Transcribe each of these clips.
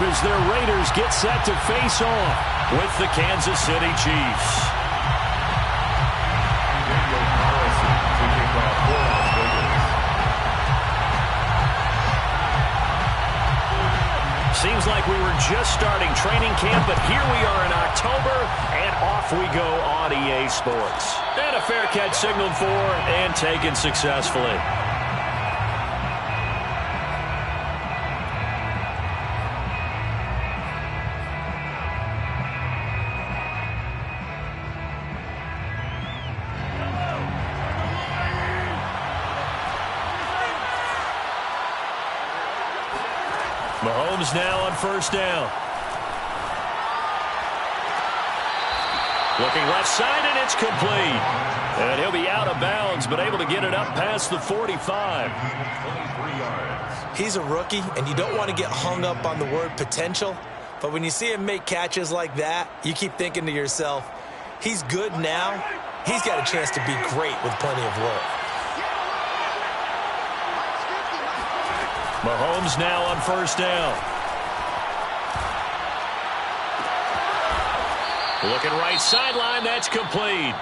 as their Raiders get set to face off with the Kansas City Chiefs. Seems like we were just starting training camp, but here we are in October, and off we go on EA Sports. And a fair catch signaled for and taken successfully. Mahomes now on first down. Looking left side, and it's complete. And he'll be out of bounds, but able to get it up past the 45. 23 yards. He's a rookie, and you don't want to get hung up on the word potential. But when you see him make catches like that, you keep thinking to yourself, he's good now. He's got a chance to be great with plenty of work. Mahomes now on first down. Looking right sideline, that's complete.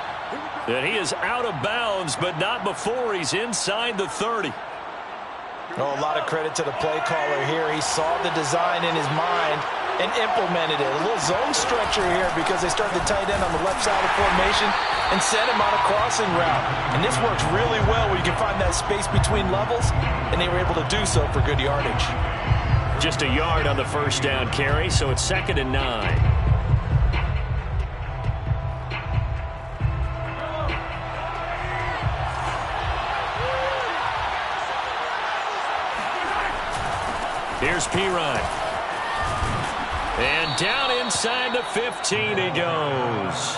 And he is out of bounds, but not before he's inside the 30. Oh, a lot of credit to the play caller here. He saw the design in his mind and implemented it. A little zone stretcher here because they started the tight end on the left side of formation and sent him on a crossing route. And this works really well where you can find that space between levels, and they were able to do so for good yardage. Just a yard on the first down carry, so it's 2nd and 9. Here's Pirine. And down inside the 15 he goes.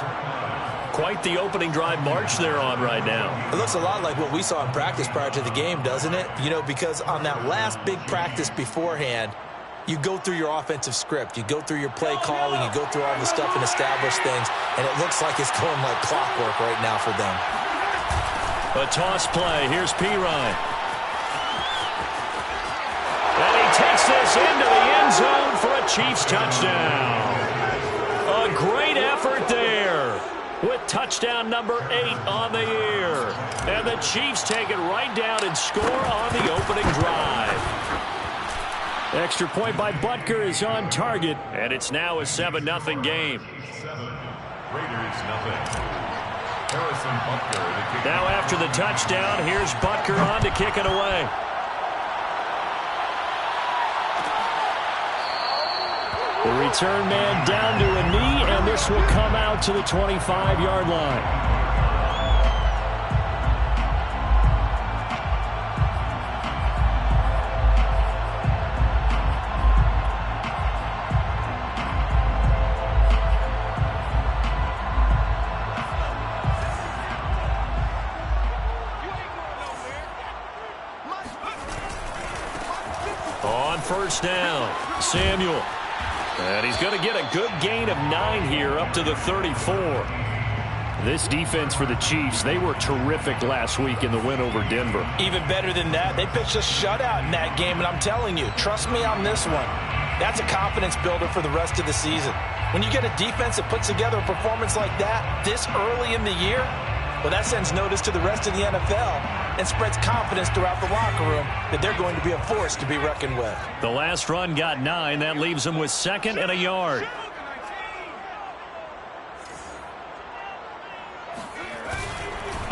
Quite the opening drive march they're on right now. It looks a lot like what we saw in practice prior to the game, doesn't it? You know, because on that last big practice beforehand, you go through your offensive script. You go through your play calling. You go through all the stuff and establish things. And it looks like it's going like clockwork right now for them. A toss play. Here's Pirine. And he takes this into the end zone for a Chiefs touchdown. A great effort there with touchdown number 8 on the year. And the Chiefs take it right down and score on the opening drive. Extra point by Butker is on target, and it's now a 7-0 game. 7, Raiders nothing. Harrison Butker to kick. Now after the touchdown, here's Butker on to kick it away. The return man down to a knee, and this will come out to the 25-yard line. On first down, Samuel. And he's going to get a good gain of 9 here up to the 34. This defense for the Chiefs, they were terrific last week in the win over Denver. Even better than that, they pitched a shutout in that game, and I'm telling you, trust me on this one. That's a confidence builder for the rest of the season. When you get a defense that puts together a performance like that this early in the year, well, that sends notice to the rest of the NFL and spreads confidence throughout the locker room that they're going to be a force to be reckoned with. The last run got 9. That leaves them with 2nd and a yard.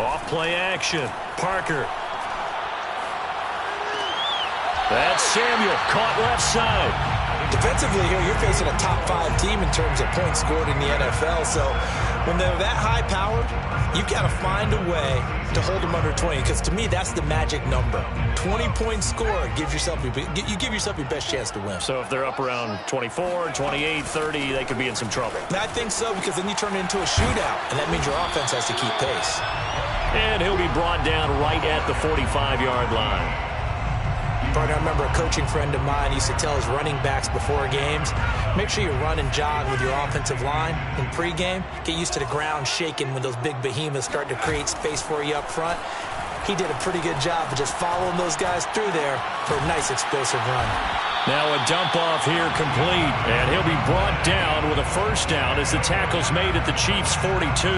Off play action. Parker. That's Samuel. Caught left side. Defensively here, you're facing a top 5 team in terms of points scored in the NFL. So when they're that high-powered, you've got to find a way to hold them under 20. Because to me, that's the magic number. 20 points scored gives yourself you give yourself your best chance to win. So if they're up around 24, 28, 30, they could be in some trouble. I think so, because then you turn it into a shootout, and that means your offense has to keep pace. And he'll be brought down right at the 45-yard line. Partner, I remember a coaching friend of mine used to tell his running backs before games, make sure you run and jog with your offensive line in pregame. Get used to the ground shaking when those big behemoths start to create space for you up front. He did a pretty good job of just following those guys through there for a nice explosive run. Now a dump off here complete, and he'll be brought down with a first down as the tackle's made at the Chiefs' 42.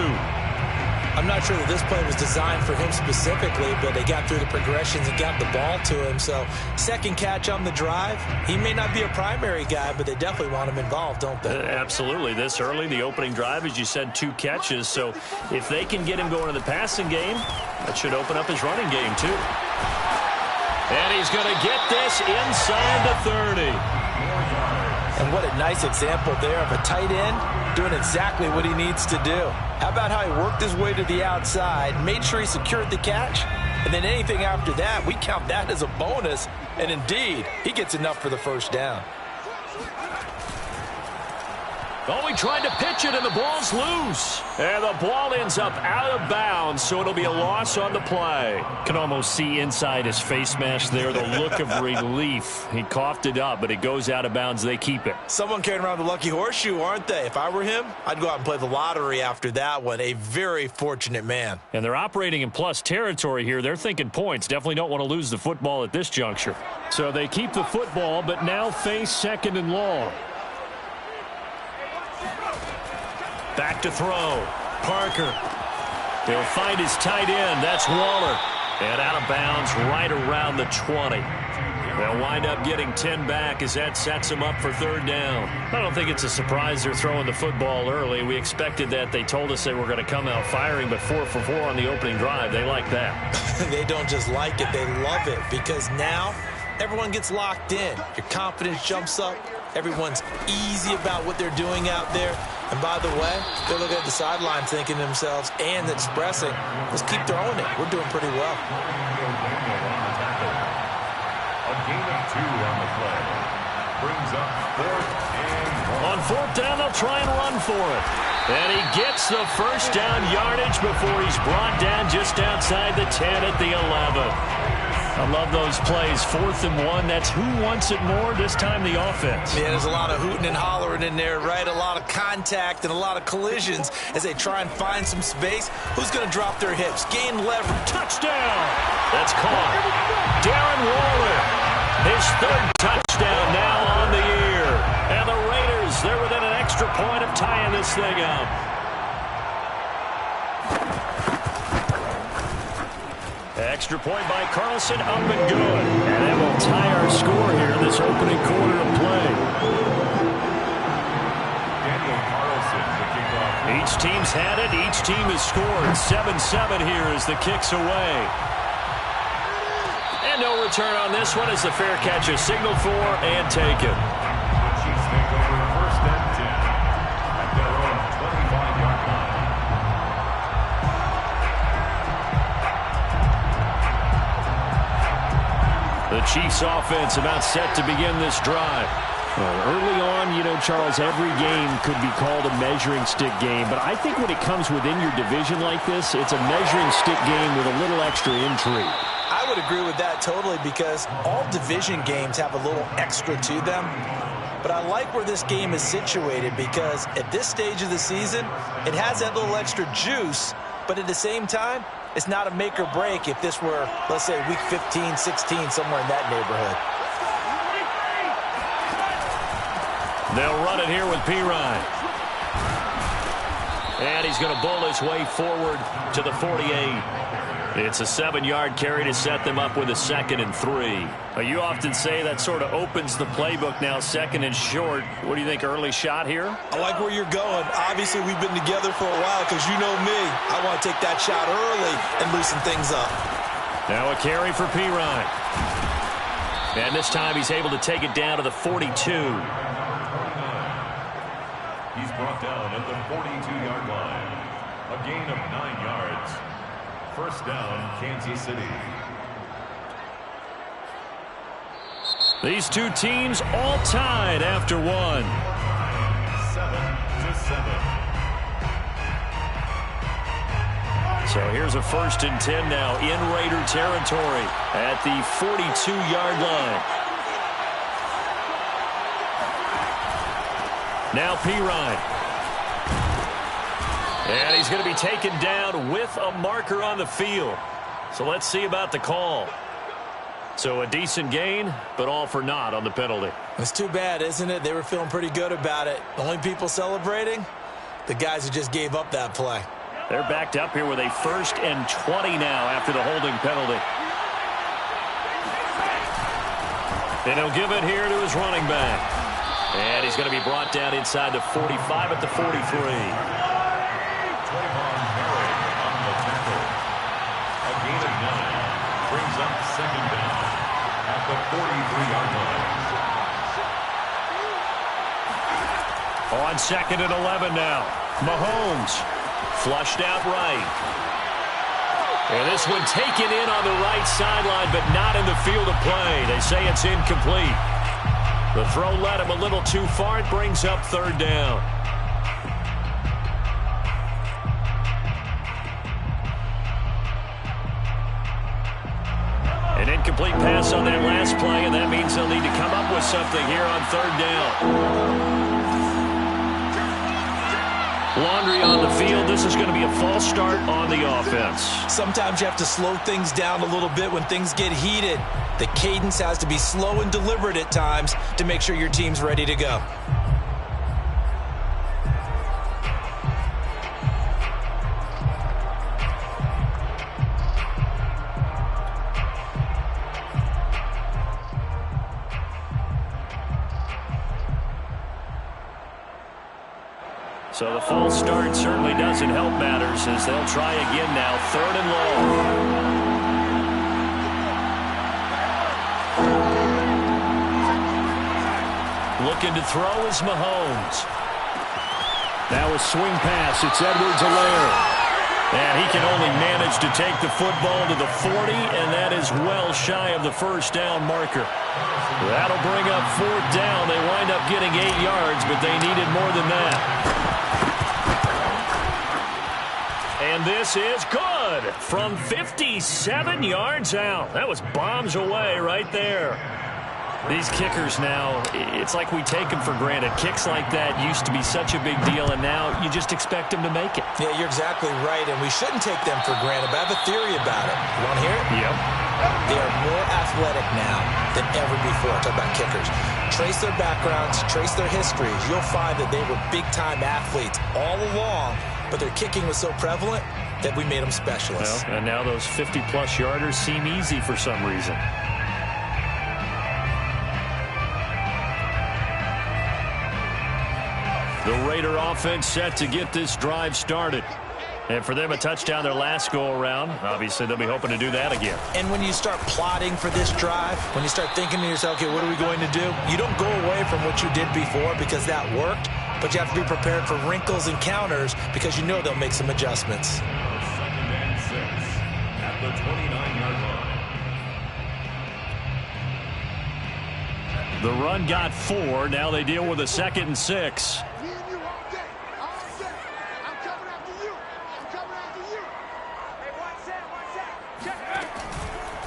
I'm not sure that this play was designed for him specifically, but they got through the progressions and got the ball to him. So second catch on the drive. He may not be a primary guy, but they definitely want him involved, don't they? Absolutely. This early, the opening drive, as you said, 2 catches. So if they can get him going in the passing game, that should open up his running game too. And he's going to get this inside the 30. And what a nice example there of a tight end doing exactly what he needs to do. How about how he worked his way to the outside, made sure he secured the catch, and then anything after that, we count that as a bonus. And indeed, he gets enough for the first down. Oh, he tried to pitch it, and the ball's loose. And the ball ends up out of bounds, so it'll be a loss on the play. Can almost see inside his face mask there, the look of relief. He coughed it up, but it goes out of bounds. They keep it. Someone carrying around the lucky horseshoe, aren't they? If I were him, I'd go out and play the lottery after that one. A very fortunate man. And they're operating in plus territory here. They're thinking points. Definitely don't want to lose the football at this juncture. So they keep the football, but now face second and long. Back to throw. Parker. He'll find his tight end. That's Waller. And out of bounds right around the 20. They'll wind up getting 10 back as that sets him up for third down. I don't think it's a surprise they're throwing the football early. We expected that. They told us they were going to come out firing, but 4 for 4 on the opening drive. They like that. They don't just like it. They love it because now everyone gets locked in. Your confidence jumps up. Everyone's easy about what they're doing out there. And by the way, they're looking at the sideline thinking to themselves and expressing, let's keep throwing it. We're doing pretty well. A gain of 2 on the play. Brings up 4th and 1. On 4th down, they'll try and run for it. And he gets the first down yardage before he's brought down just outside the 10 at the 11. I love those plays. 4th and 1. That's who wants it more, this time the offense. Yeah, there's a lot of hooting and hollering in there, right? A lot of contact and a lot of collisions as they try and find some space. Who's going to drop their hips? Gain leverage. Touchdown! That's caught. Darren Waller. His 3rd touchdown now on the year. And the Raiders, they're within an extra point of tying this thing up. Extra point by Carlson, up and good. And that will tie our score here in this opening quarter of play. Daniel Carlson, the kickoff. Each team's had it. Each team has scored. 7-7 here as the kick's away. And no return on this one as the fair catch is signaled for and taken. The Chiefs take over 1st and 10 at their own 25-yard line. The Chiefs offense about set to begin this drive. Well, early on, you know, Charles, every game could be called a measuring stick game. But I think when it comes within your division like this, it's a measuring stick game with a little extra intrigue. I would agree with that totally because all division games have a little extra to them. But I like where this game is situated because at this stage of the season, it has that little extra juice. But at the same time, it's not a make or break if this were, let's say, week 15, 16, somewhere in that neighborhood. They'll run it here with Pirine. And he's going to bowl his way forward to the 48. It's a 7-yard carry to set them up with a 2nd and 3. You often say that sort of opens the playbook now, 2nd and short. What do you think, early shot here? I like where you're going. Obviously, we've been together for a while because you know me. I want to take that shot early and loosen things up. Now a carry for Pirine. And this time he's able to take it down to the 42. He's brought down at the 42-yard line. A gain of 9 yards. First down, Kansas City. These two teams all tied after one. 7-7. So here's a 1st and 10 now in Raider territory at the 42-yard line. Now Pirine. And he's going to be taken down with a marker on the field. So let's see about the call. So a decent gain, but all for naught on the penalty. It's too bad, isn't it? They were feeling pretty good about it. The only people celebrating, the guys who just gave up that play. They're backed up here with a 1st and 20 now after the holding penalty. And he'll give it here to his running back. And he's going to be brought down inside the 45 at the 43. Brings up 2nd down at the 43-yard line. On 2nd and 11 now. Mahomes flushed out right. And this one taken in on the right sideline, but not in the field of play. They say it's incomplete. The throw led him a little too far. It brings up 3rd down. An incomplete pass on that last play, and that means they'll need to come up with something here on 3rd down. Laundry on the field. This is going to be a false start on the offense. Sometimes you have to slow things down a little bit when things get heated. The cadence has to be slow and deliberate at times to make sure your team's ready to go. So the false start certainly doesn't help matters as they'll try again now. 3rd and long. Looking to throw is Mahomes. Now a swing pass. It's Edwards-Helaire. And he can only manage to take the football to the 40, and that is well shy of the 1st down marker. That'll bring up 4th down. They wind up getting 8 yards, but they needed more than that. And this is good from 57 yards out. That was bombs away right there. These kickers now, it's like we take them for granted. Kicks like that used to be such a big deal, and now you just expect them to make it. Yeah, you're exactly right, and we shouldn't take them for granted, but I have a theory about it. You want to hear it? Yep. They are more athletic now than ever before. Talk about kickers. Trace their backgrounds, trace their histories. You'll find that they were big-time athletes all along, but their kicking was so prevalent that we made them specialists. Well, and now those 50-plus yarders seem easy for some reason. The Raider offense set to get this drive started. And for them, a touchdown their last go-around. Obviously, they'll be hoping to do that again. And when you start plotting for this drive, when you start thinking to yourself, okay, what are we going to do? You don't go away from what you did before because that worked, but you have to be prepared for wrinkles and counters because you know they'll make some adjustments. 2nd and 6 at the 29-yard line. The run got 4. Now they deal with a 2nd and 6.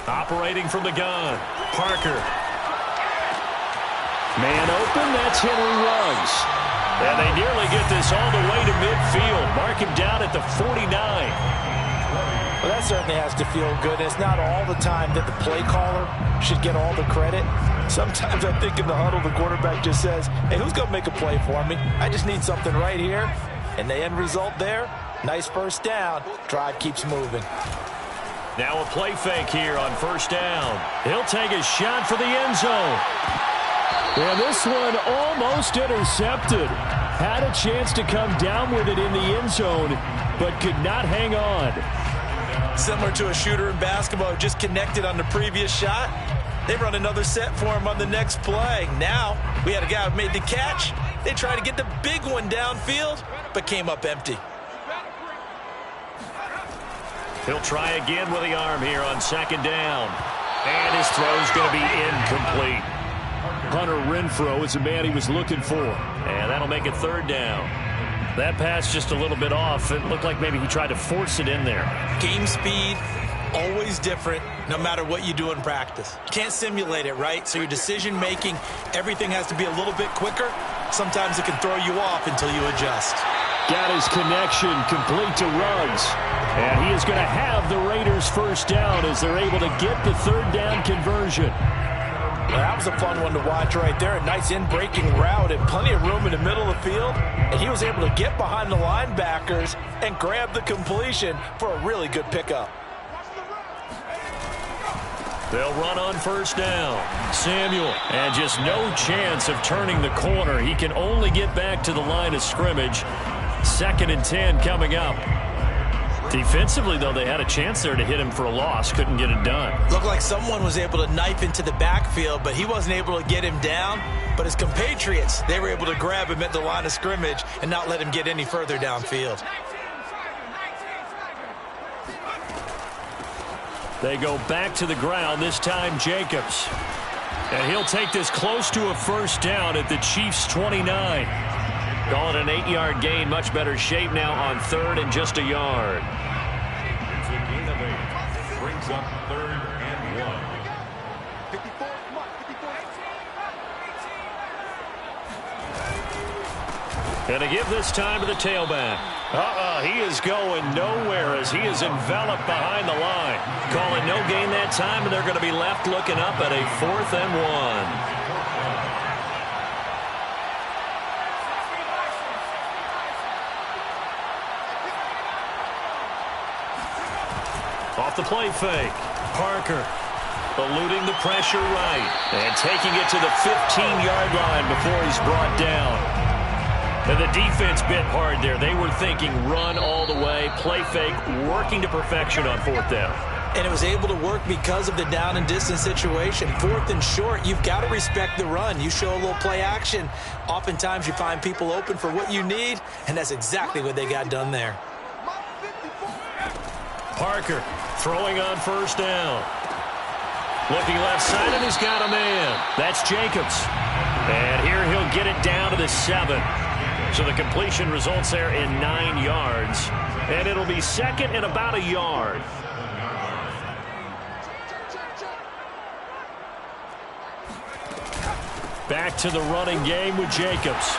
Operating from the gun, Parker. Man open, that's Henry Ruggs. And they nearly get this all the way to midfield. Mark him down at the 49. Well, that certainly has to feel good. It's not all the time that the play caller should get all the credit. Sometimes I think in the huddle, the quarterback just says, hey, who's going to make a play for me? I just need something right here. And the end result there, nice 1st down. Drive keeps moving. Now a play fake here on 1st down. He'll take a shot for the end zone. And this one almost intercepted. Had a chance to come down with it in the end zone, but could not hang on. Similar to a shooter in basketball who just connected on the previous shot. They run another set for him on the next play. Now we had a guy who made the catch. They tried to get the big one downfield, but came up empty. He'll try again with the arm here on 2nd down. And his throw's going to be incomplete. Hunter Renfrow is the man he was looking for. And that'll make it 3rd down. That pass just a little bit off. It looked like maybe he tried to force it in there. Game speed, always different, no matter what you do in practice. You can't simulate it, right? So your decision-making, everything has to be a little bit quicker. Sometimes it can throw you off until you adjust. Got his connection complete to Ruggs. And he is going to have the Raiders first down as they're able to get the third down conversion. Well, that was a fun one to watch right there. A nice in-breaking route and plenty of room in the middle of the field. And he was able to get behind the linebackers and grab the completion for a really good pickup. They'll run on first down. Samuel, and just no chance of turning the corner. He can only get back to the line of scrimmage. 2nd and 10 coming up. Defensively, though, they had a chance there to hit him for a loss. Couldn't get it done. Looked like someone was able to knife into the backfield, but he wasn't able to get him down. But his compatriots, they were able to grab him at the line of scrimmage and not let him get any further downfield. They go back to the ground, this time Jacobs. And he'll take this close to a first down at the Chiefs' 29. Call it an 8-yard gain. Much better shape now on 3rd and just a yard. It's a gain of 8. Brings up 3rd and 1. And to give this time to the tailback. He is going nowhere as he is enveloped behind the line. Calling no gain that time, and they're going to be left looking up at a 4th and 1. Off the play fake. Parker eluding the pressure right. And taking it to the 15-yard line before he's brought down. And the defense bit hard there. They were thinking run all the way, play fake, working to perfection on 4th down. And it was able to work because of the down and distance situation. 4th and short, you've got to respect the run. You show a little play action. Oftentimes you find people open for what you need, and that's exactly what they got done there. Parker throwing on first down. Looking left side, and he's got a man. That's Jacobs. And here he'll get it down to the 7. So the completion results there in 9 yards. And it'll be 2nd and about a yard. Back to the running game with Jacobs.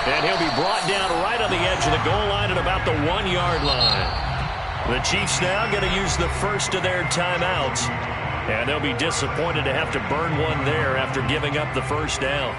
And he'll be brought down right on the edge of the goal line at about the 1-yard line. The Chiefs now going to use the first of their timeouts. And they'll be disappointed to have to burn one there after giving up the first down.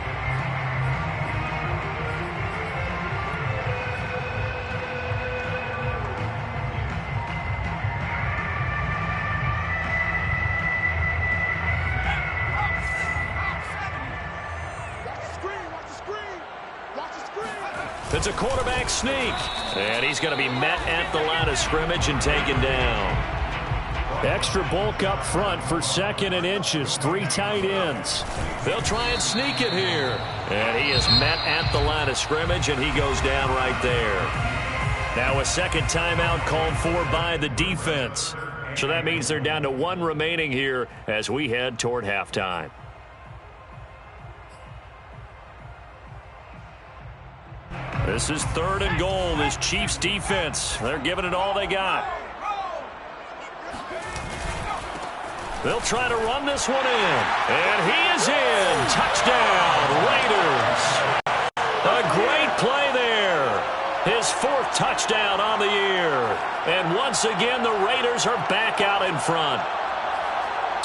It's a quarterback sneak. And he's going to be met at the line of scrimmage and taken down. Extra bulk up front for 2nd and inches. 3 tight ends. They'll try and sneak it here. And he is met at the line of scrimmage, and he goes down right there. Now a second timeout called for by the defense. So that means they're down to 1 remaining here as we head toward halftime. This is 3rd and goal. This Chiefs defense, they're giving it all they got. They'll try to run this one in. And he is in. Touchdown, Raiders. A great play there. His 4th touchdown on the year. And once again, the Raiders are back out in front.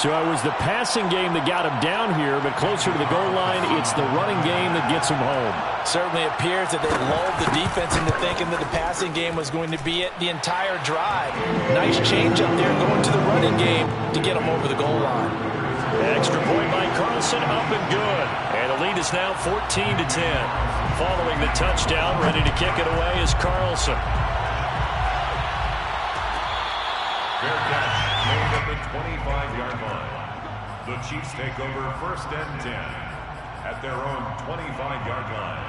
So it was the passing game that got him down here, but closer to the goal line, it's the running game that gets him home. Certainly appears that they lulled the defense into thinking that the passing game was going to be it the entire drive. Nice change up there going to the running game to get him over the goal line. Extra point by Carlson, up and good. And the lead is now 14-10. Following the touchdown, ready to kick it away is Carlson. Fair catch made at the 25-yard line. The Chiefs take over 1st and 10 at their own 25-yard line.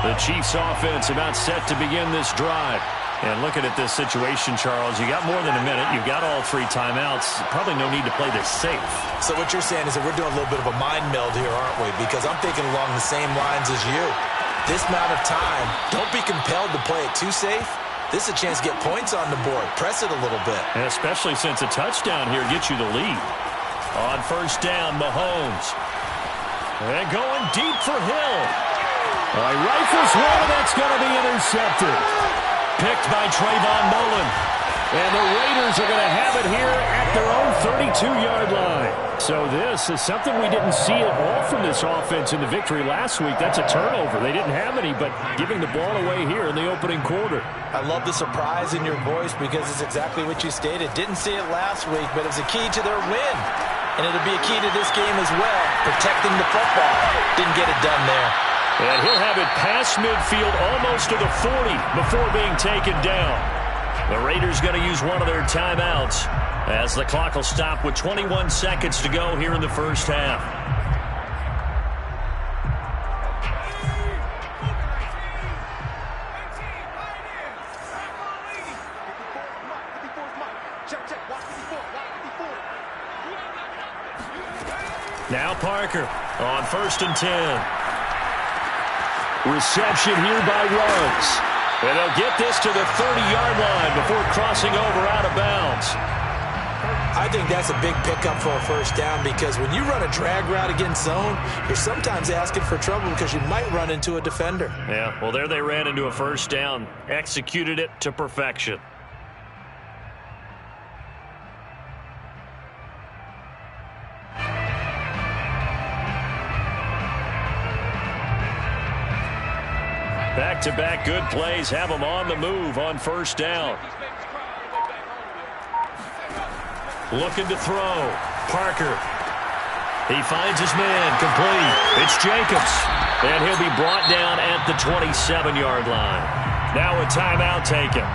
The Chiefs offense about set to begin this drive. And looking at this situation, Charles, you got more than a minute. You've got all 3 timeouts. Probably no need to play this safe. So what you're saying is that we're doing a little bit of a mind meld here, aren't we? Because I'm thinking along the same lines as you. This amount of time, don't be compelled to play it too safe. This is a chance to get points on the board. Press it a little bit. And especially since a touchdown here gets you the lead. On first down, Mahomes. And going deep for Hill. He rifles one, and that's going to be intercepted. Picked by Trayvon Mullen. And the Raiders are going to have it here at their own 32-yard line. So this is something we didn't see at all from this offense in the victory last week. That's a turnover. They didn't have any, but giving the ball away here in the opening quarter. I love the surprise in your voice because it's exactly what you stated. Didn't see it last week, but it was a key to their win. And it'll be a key to this game as well, protecting the football. Didn't get it done there. And he'll have it past midfield almost to the 40 before being taken down. The Raiders going to use one of their timeouts as the clock will stop with 21 seconds to go here in the first half. Now Parker on 1st and 10. Reception here by Ruggs. And they'll get this to the 30-yard line before crossing over out of bounds. I think that's a big pickup for a first down because when you run a drag route against zone, you're sometimes asking for trouble because you might run into a defender. Yeah, well, there they ran into a first down. Executed it to perfection. Back-to-back good plays have them on the move on first down. Looking to throw. Parker. He finds his man complete. It's Jacobs. And he'll be brought down at the 27-yard line. Now a timeout taken.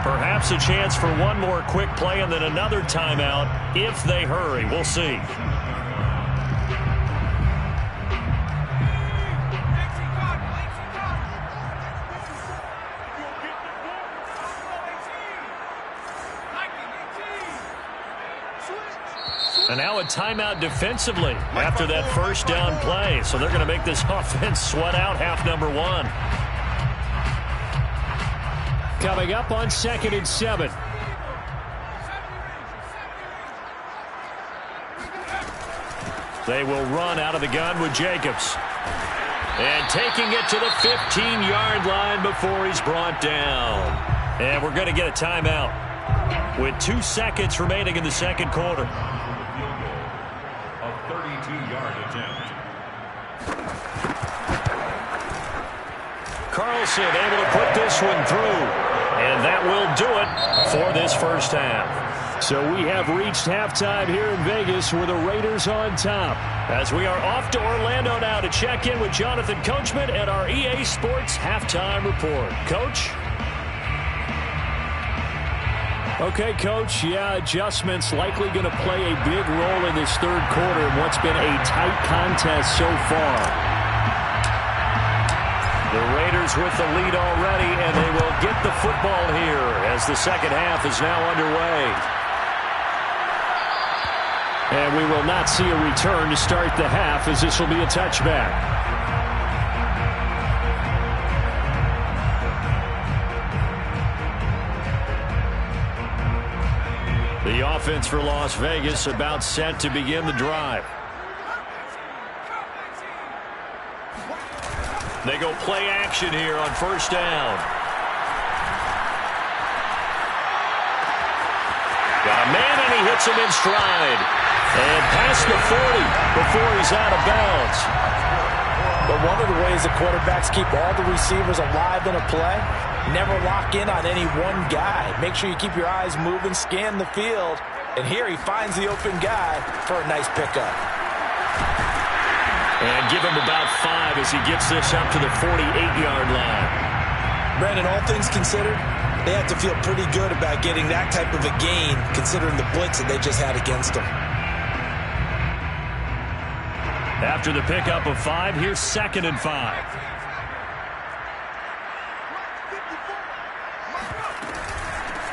Perhaps a chance for one more quick play and then another timeout if they hurry. We'll see. And now a timeout defensively after that first down play. So they're going to make this offense sweat out half number one. Coming up on 2nd and 7. They will run out of the gun with Jacobs. And taking it to the 15-yard line before he's brought down. And we're going to get a timeout with 2 seconds remaining in the second quarter. Carlson able to put this one through. And that will do it for this first half. So we have reached halftime here in Vegas with the Raiders on top. As we are off to Orlando now to check in with Jonathan Coachman and our EA Sports Halftime Report. Coach? Okay, Coach. Yeah, adjustments likely going to play a big role in this third quarter in what's been a tight contest so far. The Raiders with the lead already, and they will get the football here as the second half is now underway. And we will not see a return to start the half as this will be a touchback. The offense for Las Vegas about set to begin the drive. They go play action here on first down. Got a man, and he hits him in stride. And past the 40 before he's out of bounds. But one of the ways the quarterbacks keep all the receivers alive in a play, never lock in on any one guy. Make sure you keep your eyes moving, scan the field. And here he finds the open guy for a nice pickup. And give him about 5 as he gets this up to the 48-yard line. Brandon, all things considered, they have to feel pretty good about getting that type of a gain, considering the blitz that they just had against them. After the pickup of 5, here's 2nd and 5.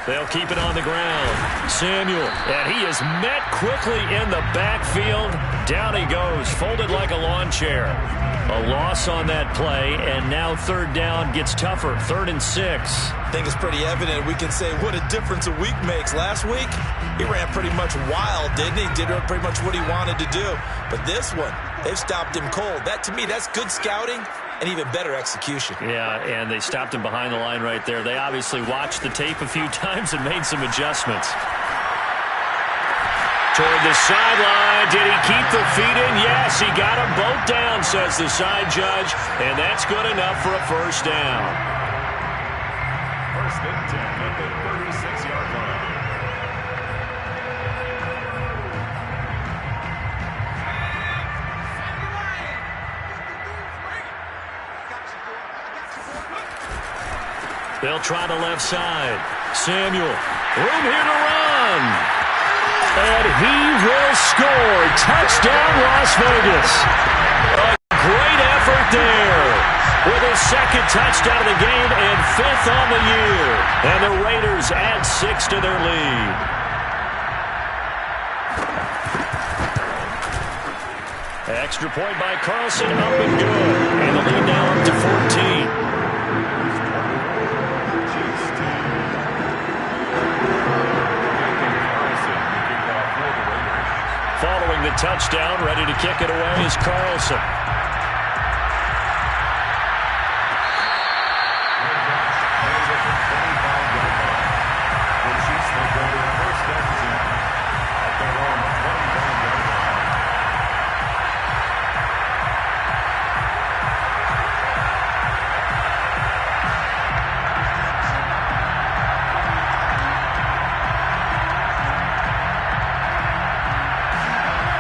They'll keep it on the ground. Samuel, and he is met quickly in the backfield. Down he goes, folded like a lawn chair. A loss on that play, and now third down gets tougher. 3rd and 6. think it's pretty evident. We can say what a difference a week makes. Last week, he ran pretty much wild, didn't he? Did pretty much what he wanted to do. But this one, they've stopped him cold. That, to me, that's good scouting and even better execution. Yeah, and they stopped him behind the line right there. They obviously watched the tape a few times and made some adjustments. Toward the sideline. Did he keep the feet in? Yes, he got them both down, says the side judge. And that's good enough for a first down. First and 10 at the 36-yard line. They'll try the left side. Samuel, room here to run. And he will score. Touchdown, Las Vegas. A great effort there. With his second touchdown of the game and 5th on the year. And the Raiders add 6 to their lead. Extra point by Carlson, up and good. And the lead now up to 14. Following the touchdown, ready to kick it away is Carlson.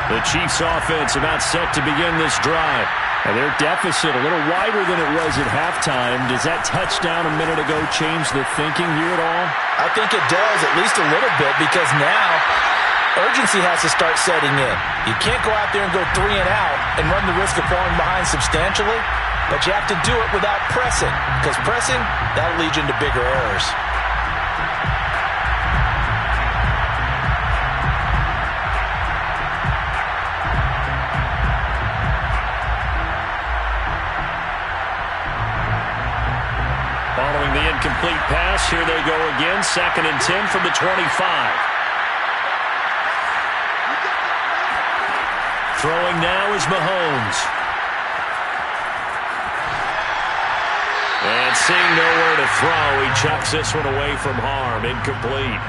The Chiefs offense about set to begin this drive. And their deficit a little wider than it was at halftime. Does that touchdown a minute ago change the thinking here at all? I think it does, at least a little bit, because now urgency has to start setting in. You can't go out there and go 3 and out and run the risk of falling behind substantially, but you have to do it without pressing, because pressing, that'll lead you into bigger errors. Following the incomplete pass, here they go again. 2nd and 10 from the 25. Throwing now is Mahomes. And seeing nowhere to throw, he chucks this one away from harm. Incomplete.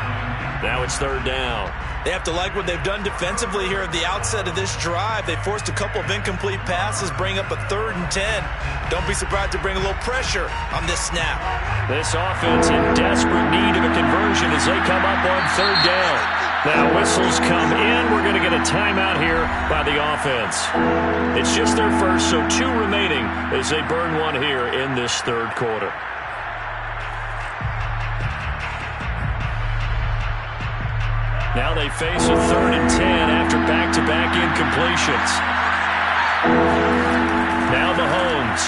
Now it's 3rd down. They have to like what they've done defensively here at the outset of this drive. They forced a couple of incomplete passes, bring up a 3rd and 10. Don't be surprised to bring a little pressure on this snap. This offense in desperate need of a conversion as they come up on 3rd down. Now whistles come in. We're going to get a timeout here by the offense. It's just their first, so 2 remaining as they burn one here in this 3rd quarter. Now they face a 3rd and 10 after back-to-back incompletions. Now Mahomes.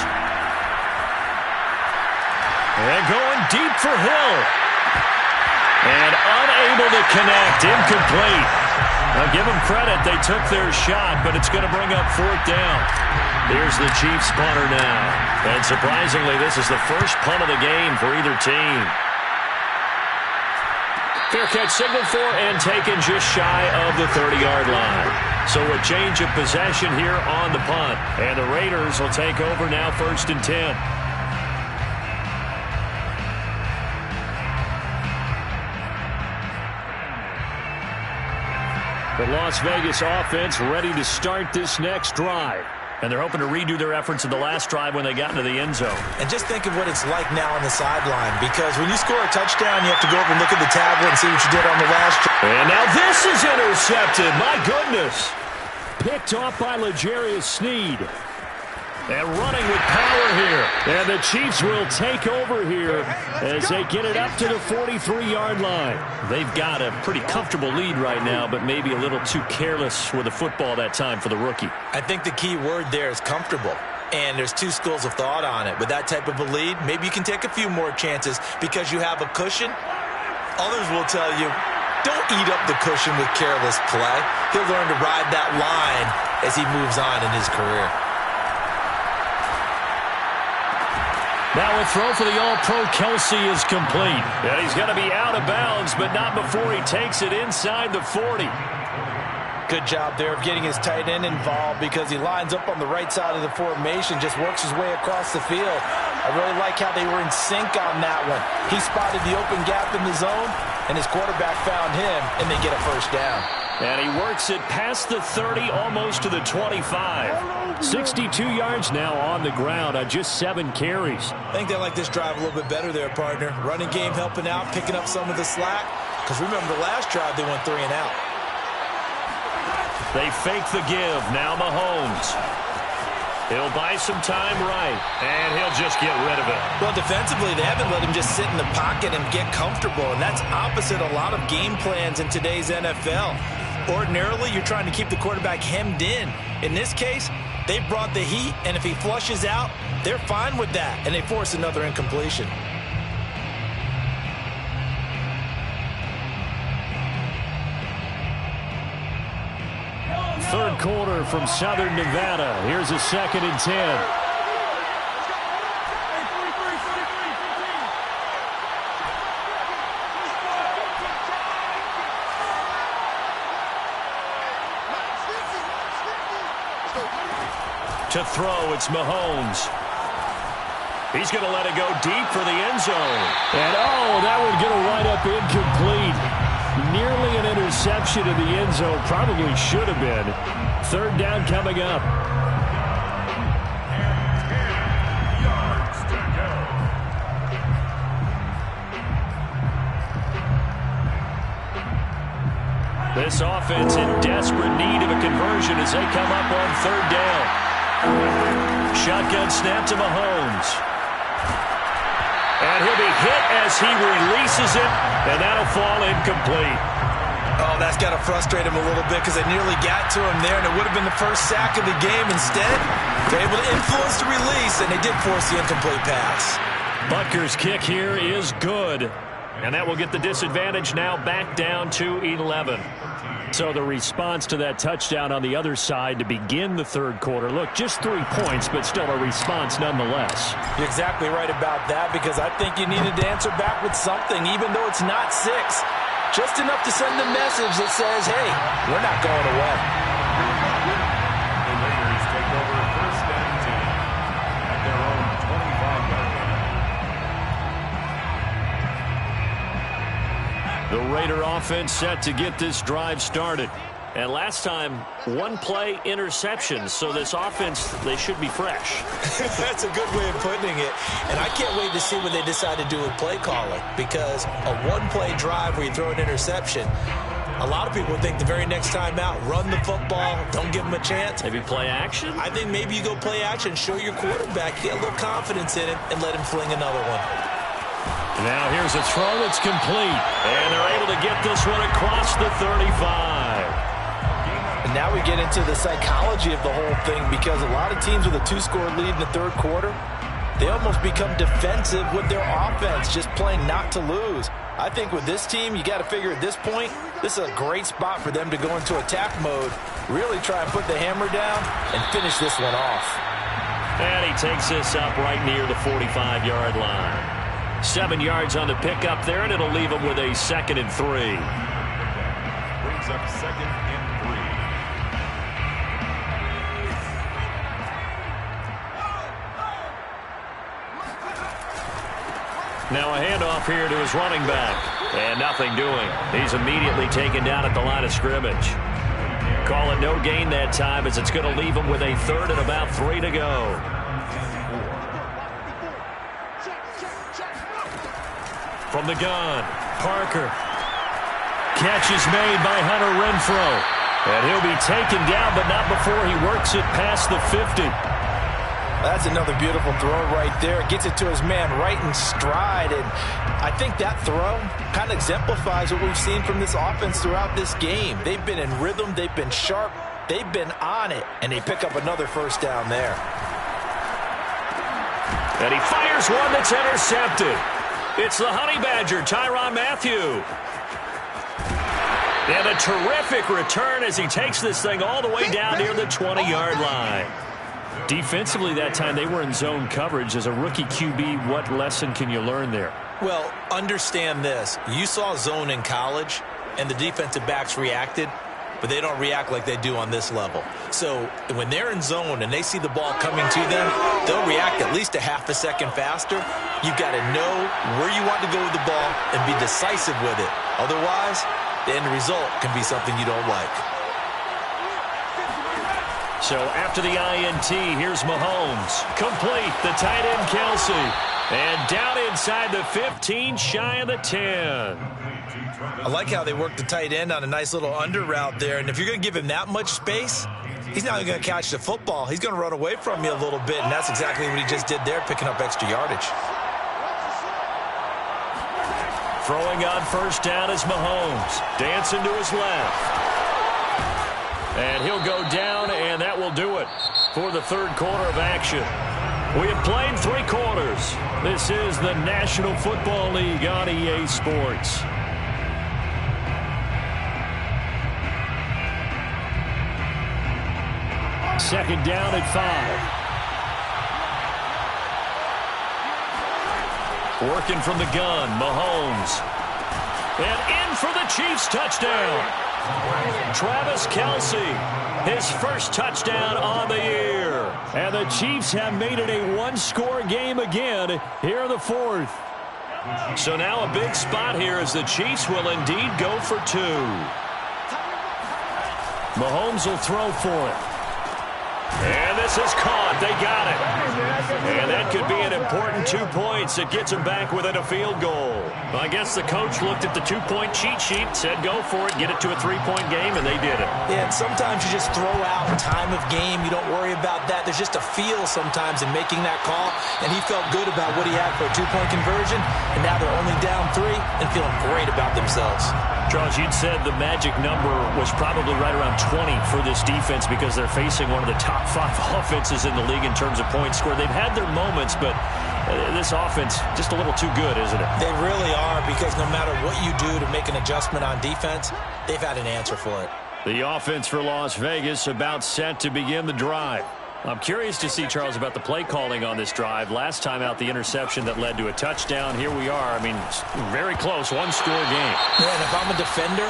And going deep for Hill. And unable to connect. Incomplete. Now give them credit. They took their shot, but it's going to bring up 4th down. Here's the Chiefs punter now. And surprisingly, this is the first punt of the game for either team. Fair catch signaled for and taken just shy of the 30-yard line. So a change of possession here on the punt. And the Raiders will take over now 1st and 10. The Las Vegas offense ready to start this next drive. And they're hoping to redo their efforts in the last drive when they got into the end zone. And just think of what it's like now on the sideline, because when you score a touchdown, you have to go over and look at the tablet and see what you did on the last drive. And now this is intercepted. My goodness. Picked off by L'Jarius Sneed. And running with power here. And the Chiefs will take over here as they get it up to the 43-yard line. They've got a pretty comfortable lead right now, but maybe a little too careless with the football that time for the rookie. I think the key word there is comfortable. And there's 2 schools of thought on it. With that type of a lead, maybe you can take a few more chances because you have a cushion. Others will tell you, don't eat up the cushion with careless play. He'll learn to ride that line as he moves on in his career. Now a throw for the All-Pro Kelsey is complete. And he's going to be out of bounds, but not before he takes it inside the 40. Good job there of getting his tight end involved because he lines up on the right side of the formation, just works his way across the field. I really like how they were in sync on that one. He spotted the open gap in the zone, and his quarterback found him, and they get a first down. And he works it past the 30, almost to the 25. 62 yards now on the ground on just 7 carries. I think they like this drive a little bit better there, partner. Running game helping out, picking up some of the slack. Because remember, the last drive they went 3 and out. They fake the give. Now Mahomes. He'll buy some time right, and he'll just get rid of it. Well, defensively, they haven't let him just sit in the pocket and get comfortable, and that's opposite a lot of game plans in today's NFL. Ordinarily, you're trying to keep the quarterback hemmed in. In this case, they brought the heat, and if he flushes out, they're fine with that, and they force another incompletion. Third quarter from Southern Nevada. Here's a 2nd and 10. To throw, it's Mahomes. He's going to let it go deep for the end zone. And, oh, that would get a right-up incomplete. Nearly an interception in the end zone. Probably should have been. 3rd down coming up. And 10 yards to go. This offense in desperate need of a conversion as they come up on 3rd down. Shotgun snap to Mahomes. And he'll be hit as he releases it, and that'll fall incomplete. Oh, that's got to frustrate him a little bit because they nearly got to him there, and it would have been the first sack of the game. Instead, they're able to influence the release, and they did force the incomplete pass. Butker's kick here is good, and that will get the disadvantage now back down to 11. So the response to that touchdown on the other side to begin the 3rd quarter. Look, just 3 points, but still a response nonetheless. You're exactly right about that because I think you needed to answer back with something, even though it's not 6. Just enough to send a message that says, hey, we're not going away. The Raiders take over 1st and 10 at their own 25-yard line. The Raider offense set to get this drive started. And last time, 1-play interception. So this offense, they should be fresh. That's a good way of putting it. And I can't wait to see what they decide to do with play calling. Because a 1-play drive where you throw an interception, a lot of people think the very next time out, run the football, don't give them a chance. Maybe play action? I think maybe you go play action, show your quarterback, get a little confidence in him, and let him fling another one. Now here's a throw that's complete. And they're able to get this one across the 35. And now we get into the psychology of the whole thing because a lot of teams with a 2-score lead in the 3rd quarter, they almost become defensive with their offense, just playing not to lose. I think with this team, you got to figure at this point, this is a great spot for them to go into attack mode, really try and put the hammer down and finish this one off. And he takes this up right near the 45-yard line. 7 yards on the pickup there, and it'll leave him with a 2nd and 3. Brings up 2nd and 3. Now a handoff here to his running back. And nothing doing. He's immediately taken down at the line of scrimmage. Call it no gain that time as it's going to leave him with a 3rd and about 3 to go. From the gun, Parker. Catch is made by Hunter Renfrow. And he'll be taken down, but not before he works it past the 50. That's another beautiful throw right there. Gets it to his man right in stride. And I think that throw kind of exemplifies what we've seen from this offense throughout this game. They've been in rhythm. They've been sharp. They've been on it. And they pick up another first down there. And he fires one that's intercepted. It's the Honey Badger, Tyrann Mathieu. And a terrific return as he takes this thing all the way down near the 20-yard line. Defensively that time, they were in zone coverage. As a rookie QB, what lesson can you learn there? Well, understand this. You saw zone in college, and the defensive backs reacted, but they don't react like they do on this level. So when they're in zone and they see the ball coming to them, they'll react at least a half a second faster. You've got to know where you want to go with the ball and be decisive with it. Otherwise, the end result can be something you don't like. So after the INT, here's Mahomes. Complete, the tight end Kelsey. And down inside the 15, shy of the 10. I like how they work the tight end on a nice little under route there. And if you're going to give him that much space, he's not going to catch the football. He's going to run away from you a little bit, and that's exactly what he just did there, picking up extra yardage. Throwing on first down is Mahomes. Dancing to his left. And he'll go down, and that will do it for the third quarter of action. We have played 3 quarters. This is the National Football League on EA Sports. Second down at 5. Working from the gun, Mahomes. And in for the Chiefs touchdown. Travis Kelsey, his first touchdown on the year. And the Chiefs have made it a one-score game again here in the fourth. So now a big spot here as the Chiefs will indeed go for 2. Mahomes will throw for it. And this is caught. They got it. And that could be an important 2 points. It gets them back within a field goal. Well, I guess the coach looked at the 2-point cheat sheet, said go for it, get it to a 3-point game, and they did it. Yeah, and sometimes you just throw out time of game. You don't worry about that. There's just a feel sometimes in making that call, and he felt good about what he had for a 2-point conversion, and now they're only down 3 and feeling great about themselves. Charles, you'd said the magic number was probably right around 20 for this defense because they're facing one of the top 5 offenses in the league in terms of points scored. They've had their moments, but this offense just a little too good, isn't it? They really are, because no matter what you do to make an adjustment on defense, they've had an answer for it. The offense for Las Vegas about set to begin the drive. I'm curious to see, Charles, about the play calling on this drive. Last time out, the interception that led to a touchdown. Here we are. I mean, very close, one-score game. Yeah, and if I'm a defender,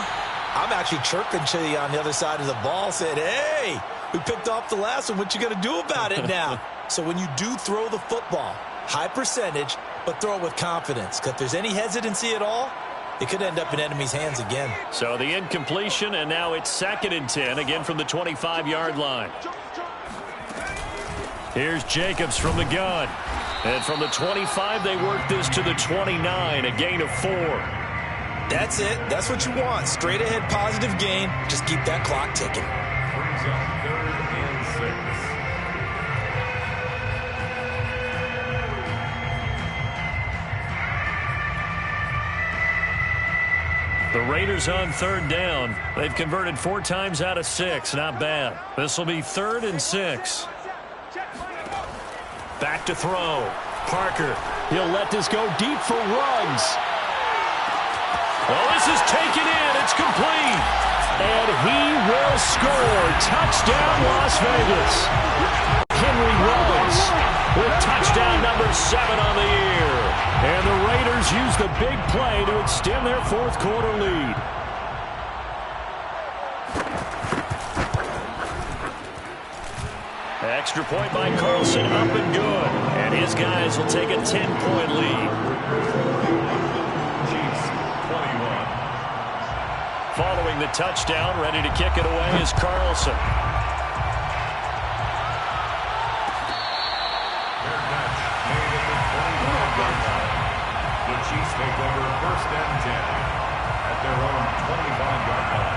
I'm actually chirping to you on the other side of the ball, saying, hey, we picked off the last one. What you going to do about it now? So when you do throw the football, high percentage, but throw it with confidence. Because if there's any hesitancy at all, it could end up in enemy's hands again. So the incompletion, and now it's 2nd and 10, again from the 25-yard line. Here's Jacobs from the gun. And from the 25, they work this to the 29, a gain of 4. That's it. That's what you want. Straight ahead positive gain. Just keep that clock ticking. Brings up 3rd and 6. The Raiders on 3rd down. They've converted 4 times out of 6. Not bad. This will be 3rd and 6. Back to throw. Parker. He'll let this go deep for Ruggs. Well, this is taken in. It's complete. And he will score. Touchdown, Las Vegas. Henry Ruggs with touchdown number 7 on the year. And the Raiders use the big play to extend their 4th quarter lead. Extra point by Carlson, up and good. And his guys will take a 10-point lead. Chiefs, 21. Following the touchdown, ready to kick it away is Carlson. Fair catch made at the 25-yard line. The Chiefs take over 1st and 10 at their own 25-yard line.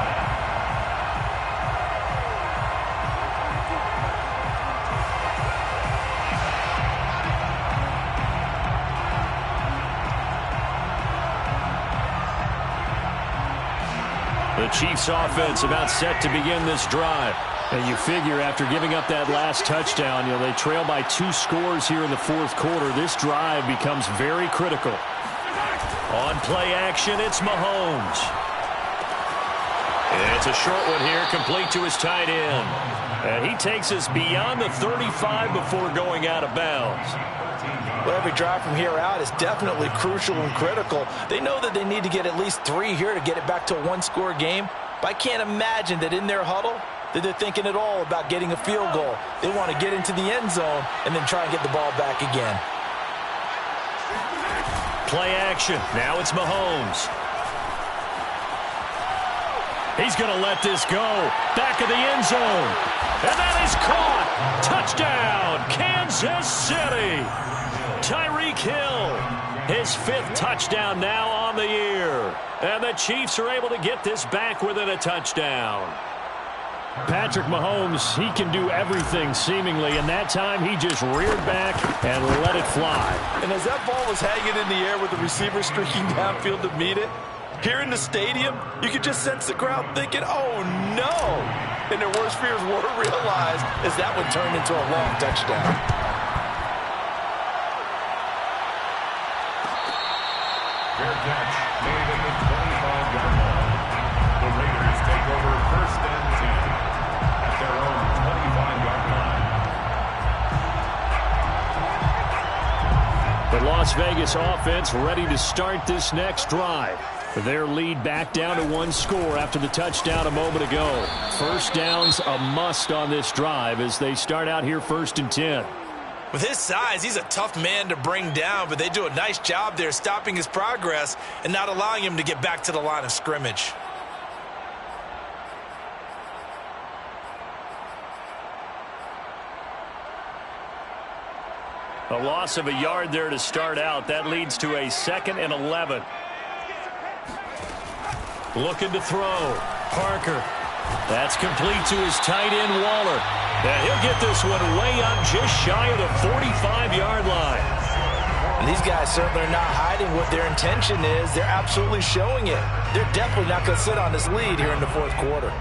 The Chiefs offense about set to begin this drive. And you figure after giving up that last touchdown, they trail by 2 scores here in the 4th quarter. This drive becomes very critical. On play action, it's Mahomes. And it's a short one here, complete to his tight end. And he takes us beyond the 35 before going out of bounds. Well, every drive from here out is definitely crucial and critical. They know that they need to get at least 3 here to get it back to a one-score game. But I can't imagine that in their huddle that they're thinking at all about getting a field goal. They want to get into the end zone and then try and get the ball back again. Play action. Now it's Mahomes. He's going to let this go. Back of the end zone. And that is caught. Touchdown, Kansas City. Tyreek Hill, his 5th touchdown now on the year. And the Chiefs are able to get this back within a touchdown. Patrick Mahomes, he can do everything seemingly, and that time he just reared back and let it fly. And as that ball was hanging in the air with the receiver streaking downfield to meet it, here in the stadium, you could just sense the crowd thinking, oh no! And their worst fears were realized as that one turned into a long touchdown. Fair catch made at the 25-yard line. The Raiders take over first and 10 at their own 25-yard line. The Las Vegas offense ready to start this next drive. Their lead back down to 1 score after the touchdown a moment ago. First down's a must on this drive as they start out here 1st and 10. With his size, he's a tough man to bring down, but they do a nice job there stopping his progress and not allowing him to get back to the line of scrimmage. A loss of a yard there to start out. That leads to a 2nd and 11. Looking to throw. Parker. That's complete to his tight end, Waller. And he'll get this one way up just shy of the 45-yard line. And these guys certainly are not hiding what their intention is. They're absolutely showing it. They're definitely not going to sit on this lead here in the 4th quarter.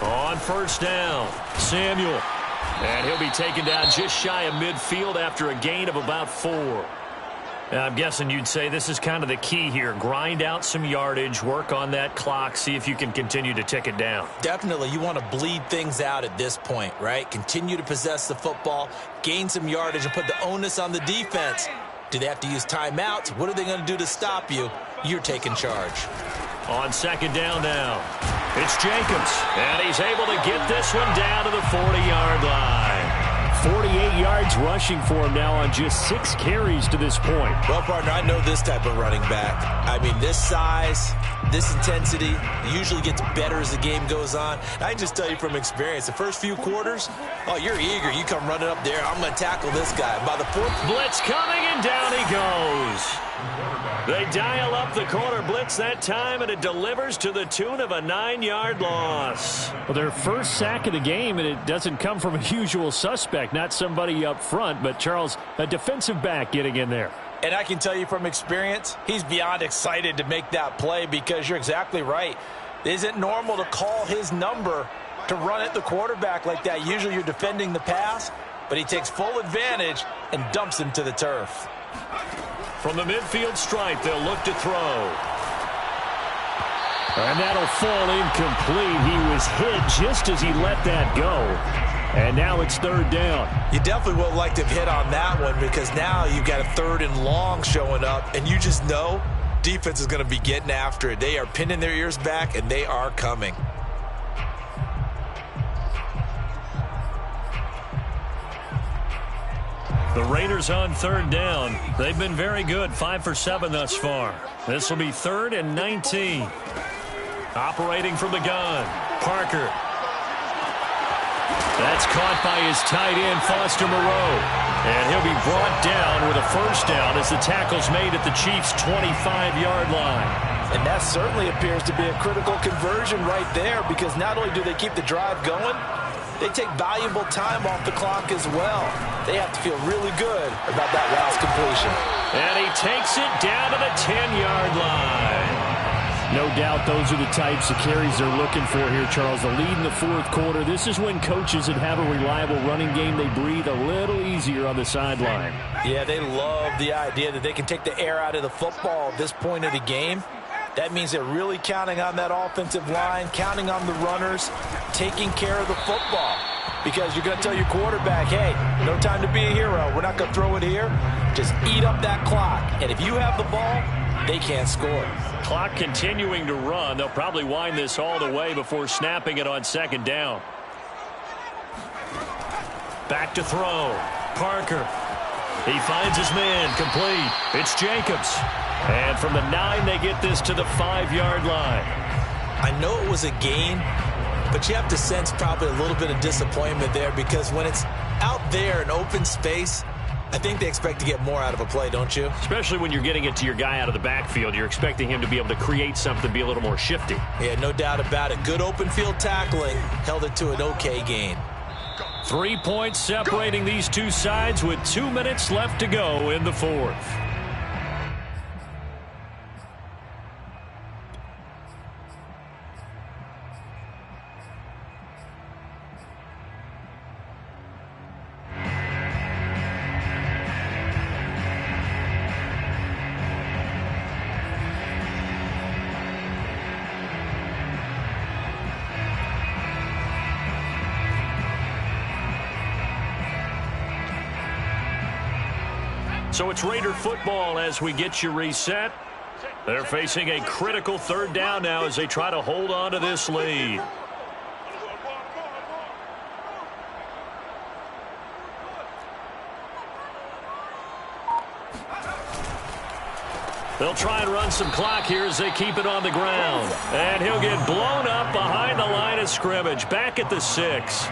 On first down, Samuel. And he'll be taken down just shy of midfield after a gain of about 4. I'm guessing you'd say this is kind of the key here. Grind out some yardage, work on that clock, see if you can continue to tick it down. Definitely, you want to bleed things out at this point, right? Continue to possess the football, gain some yardage, and put the onus on the defense. Do they have to use timeouts? What are they going to do to stop you? You're taking charge. On 2nd down now, it's Jacobs. And he's able to get this one down to the 40-yard line. 48 yards rushing for him now on just 6 carries to this point. Well, partner, I know this type of running back. I mean, this size, this intensity usually gets better as the game goes on. I can just tell you from experience, the first few quarters, oh, you're eager. You come running up there, I'm going to tackle this guy. By the 4th, blitz coming, and down he goes. They dial up the corner blitz that time, and it delivers to the tune of a 9-yard loss. Well, their first sack of the game, and it doesn't come from a usual suspect, not somebody up front, but Charles, a defensive back getting in there. And I can tell you from experience, he's beyond excited to make that play because you're exactly right. It isn't normal to call his number to run at the quarterback like that. Usually you're defending the pass, but he takes full advantage and dumps him to the turf. From the midfield stripe, they'll look to throw. And that'll fall incomplete. He was hit just as he let that go. And now it's 3rd down. You definitely would like to hit on that one because now you've got a 3rd and long showing up, and you just know defense is going to be getting after it. They are pinning their ears back, and they are coming. The Raiders on 3rd down. They've been very good, 5 for 7 thus far. This will be 3rd and 19. Operating from the gun, Parker. That's caught by his tight end, Foster Moreau. And he'll be brought down with a 1st down as the tackle's made at the Chiefs' 25-yard line. And that certainly appears to be a critical conversion right there because not only do they keep the drive going, they take valuable time off the clock as well. They have to feel really good about that last completion. And he takes it down to the 10-yard line. No doubt those are the types of carries they're looking for here, Charles. The lead in the fourth quarter. This is when coaches that have a reliable running game, they breathe a little easier on the sideline. Yeah, they love the idea that they can take the air out of the football at this point of the game. That means they're really counting on that offensive line, counting on the runners, taking care of the football. Because you're going to tell your quarterback, hey, no time to be a hero. We're not going to throw it here. Just eat up that clock. And if you have the ball, they can't score. Clock continuing to run. They'll probably wind this all the way before snapping it on second down. Back to throw. Parker. He finds his man. Complete. It's Jacobs. And from the 9, they get this to the 5-yard line. I know it was a gain, but you have to sense probably a little bit of disappointment there because when it's out there in open space, I think they expect to get more out of a play, don't you? Especially when you're getting it to your guy out of the backfield. You're expecting him to be able to create something, be a little more shifty. Yeah, no doubt about it. Good open field tackling held it to an okay gain. 3 points separating these two sides with 2 minutes left to go in the fourth. So it's Raider football as we get you reset. They're facing a critical third down now as they try to hold on to this lead. They'll try and run some clock here as they keep it on the ground. And he'll get blown up behind the line of scrimmage. Back at the 6.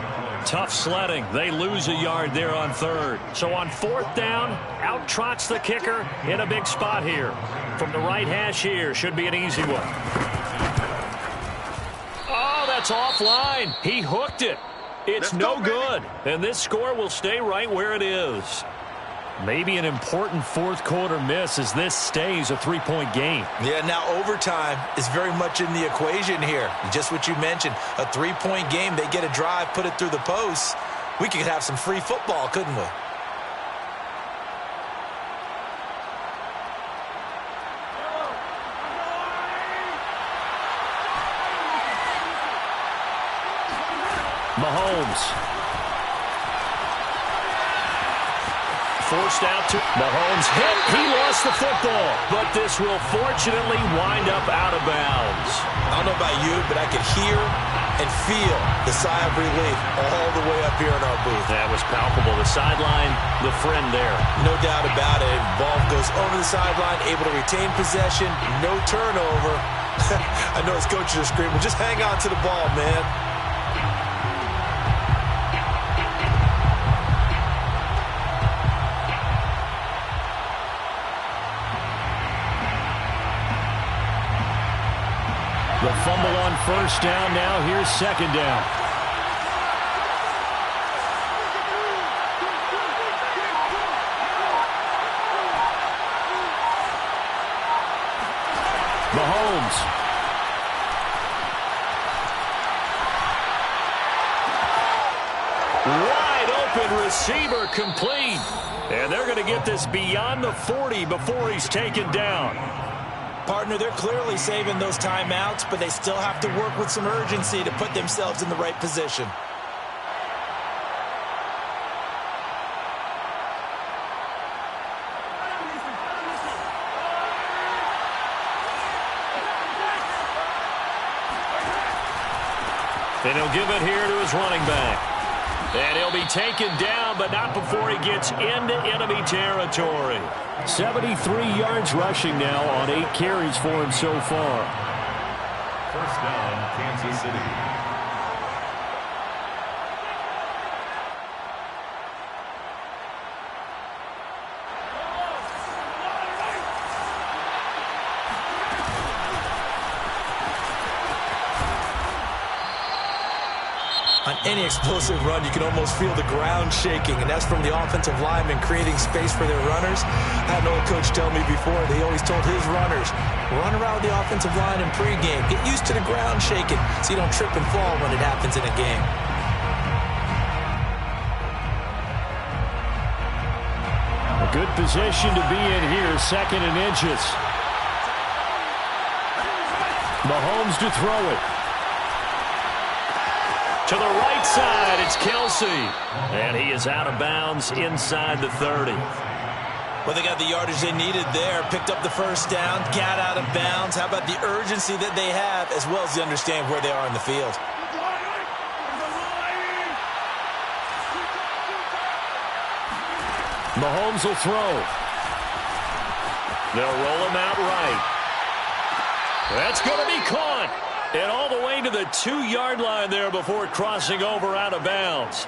Tough sledding. They lose a yard there on third. So on fourth down, out trots the kicker in a big spot here. From the right hash here, should be an easy one. Oh, that's offline. He hooked it. It's no good. And this score will stay right where it is. Maybe an important fourth quarter miss as this stays a 3-point game. Yeah, now overtime is very much in the equation here. Just what you mentioned, a 3-point game. They get a drive, put it through the posts. We could have some free football, couldn't we? Mahomes. Forced out to Mahomes hit. He lost the football, but this will fortunately wind up out of bounds. I don't know about you, but I could hear and feel the sigh of relief all the way up here in our booth. That was palpable. The sideline, the friend there. No doubt about it. Ball goes over the sideline, able to retain possession, no turnover. I know his coaches are screaming, just hang on to the ball, man. The fumble on first down now. Here's second down. Mahomes. Wide open receiver complete. And they're going to get this beyond the 40 before he's taken down. Partner, they're clearly saving those timeouts, but they still have to work with some urgency to put themselves in the right position. And he'll give it here to his running back. And he'll be taken down, but not before he gets into enemy territory. 73 yards rushing now on 8 carries for him so far. First down, Kansas City. On any explosive run, you can almost feel the ground shaking, and that's from the offensive linemen creating space for their runners. I had an old coach tell me before, they always told his runners, run around the offensive line in pregame. Get used to the ground shaking so you don't trip and fall when it happens in a game. A good position to be in here, 2nd and inches. Mahomes to throw it. To the right side, it's Kelsey. And he is out of bounds inside the 30. Well, they got the yardage they needed there. Picked up the first down, got out of bounds. How about the urgency that they have, as well as they understand where they are in the field? Mahomes will throw. They'll roll him out right. That's going to be caught. And all the way to the 2-yard line there before crossing over out of bounds.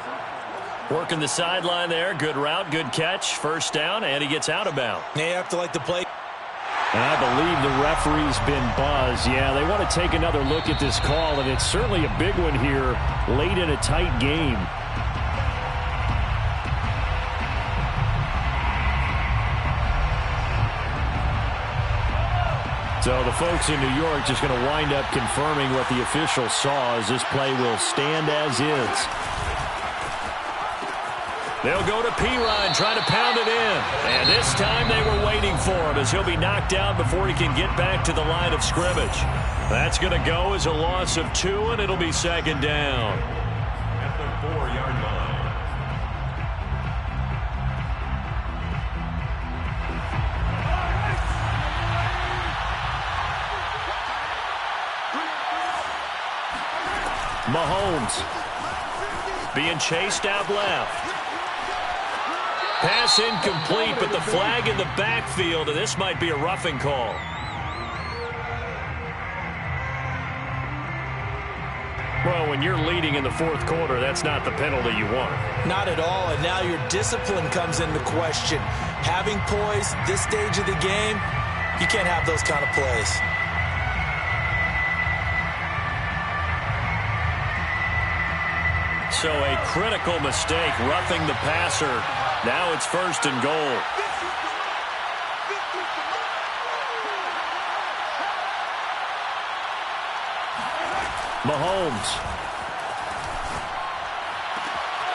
Working the sideline there. Good route, good catch. First down, and he gets out of bounds. They have to like the play. And I believe the referee's been buzzed. Yeah, they want to take another look at this call, and it's certainly a big one here late in a tight game. So the folks in New York just going to wind up confirming what the official saw, as this play will stand as is. They'll go to Pirine, try to pound it in. And this time they were waiting for him, as he'll be knocked down before he can get back to the line of scrimmage. That's going to go as a loss of 2, and it'll be 2nd down. At the 4-yard line. Mahomes being chased out left. Pass incomplete, but the flag in the backfield, and this might be a roughing call. Well, when you're leading in the 4th quarter, that's not the penalty you want. Not at all, and now your discipline comes into question. Having poise this stage of the game, you can't have those kind of plays. So a critical mistake, roughing the passer. Now it's 1st and goal. Mahomes.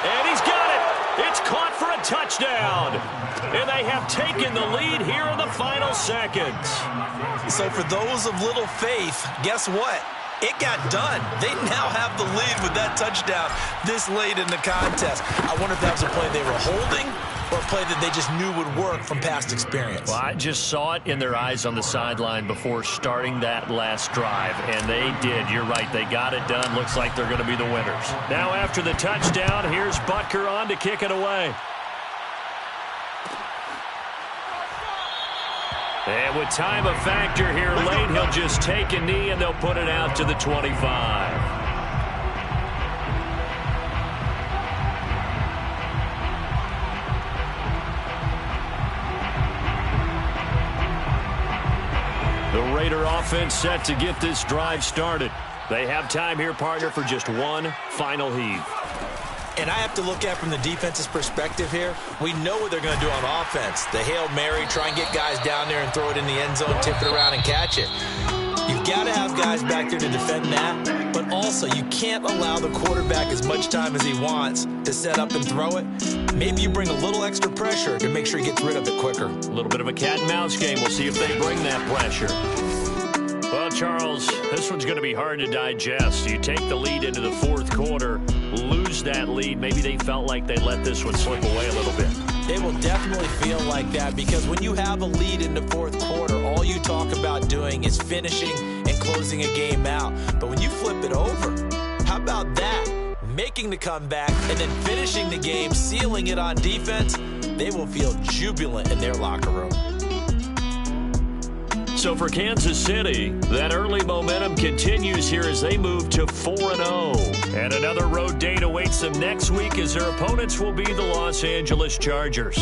And he's got it. It's caught for a touchdown. And they have taken the lead here in the final seconds. So for those of little faith, guess what? It got done. They now have the lead with that touchdown this late in the contest. I wonder if that was a play they were holding or a play that they just knew would work from past experience. Well, I just saw it in their eyes on the sideline before starting that last drive, and they did. You're right. They got it done. Looks like they're going to be the winners. Now after the touchdown, here's Butker on to kick it away. And with time a factor here late, he'll just take a knee, and they'll put it out to the 25. The Raider offense set to get this drive started. They have time here, partner, for just one final heave. And I have to look at from the defense's perspective here. We know what they're going to do on offense. The Hail Mary, try and get guys down there and throw it in the end zone, tip it around and catch it. You've got to have guys back there to defend that, but also you can't allow the quarterback as much time as he wants to set up and throw it. Maybe you bring a little extra pressure to make sure he gets rid of it quicker. A little bit of a cat and mouse game. We'll see if they bring that pressure. Well, Charles, this one's going to be hard to digest. You take the lead into the 4th quarter, lose that lead. Maybe they felt like they let this one slip away a little bit. They will definitely feel like that, because when you have a lead in the 4th quarter, all you talk about doing is finishing and closing a game out. But when you flip it over, how about that? Making the comeback and then finishing the game, sealing it on defense, they will feel jubilant in their locker room. So for Kansas City, that early momentum continues here as they move to 4-0. And another road date awaits them next week, as their opponents will be the Los Angeles Chargers.